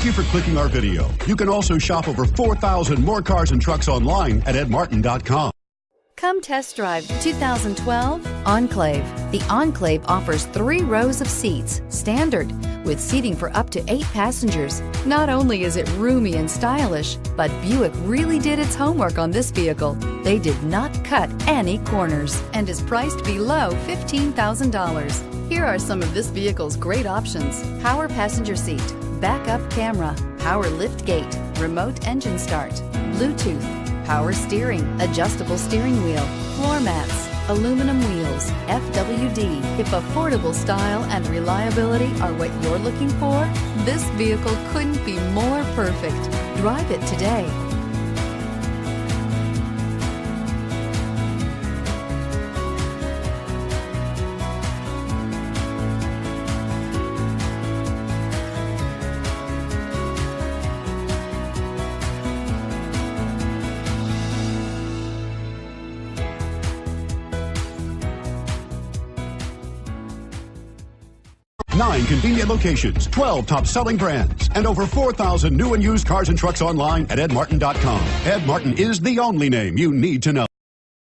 you for clicking our video. You can also shop over 4,000 more cars and trucks online at edmartin.com. Come test drive the 2012 Enclave. The Enclave offers 3 rows of seats, standard, with seating for up to 8 passengers. Not only is it roomy and stylish, but Buick really did its homework on this vehicle. They did not cut any corners and is priced below $15,000. Here are some of this vehicle's great options: power passenger seat, backup camera, power lift gate, remote engine start, Bluetooth, power steering, adjustable steering wheel, floor mats, aluminum wheels, FWD. If affordable style and reliability are what you're looking for, this vehicle couldn't be more perfect. Drive it today. Nine convenient locations, 12 top-selling brands, and over 4,000 new and used cars and trucks online at edmartin.com. Ed Martin is the only name you need to know.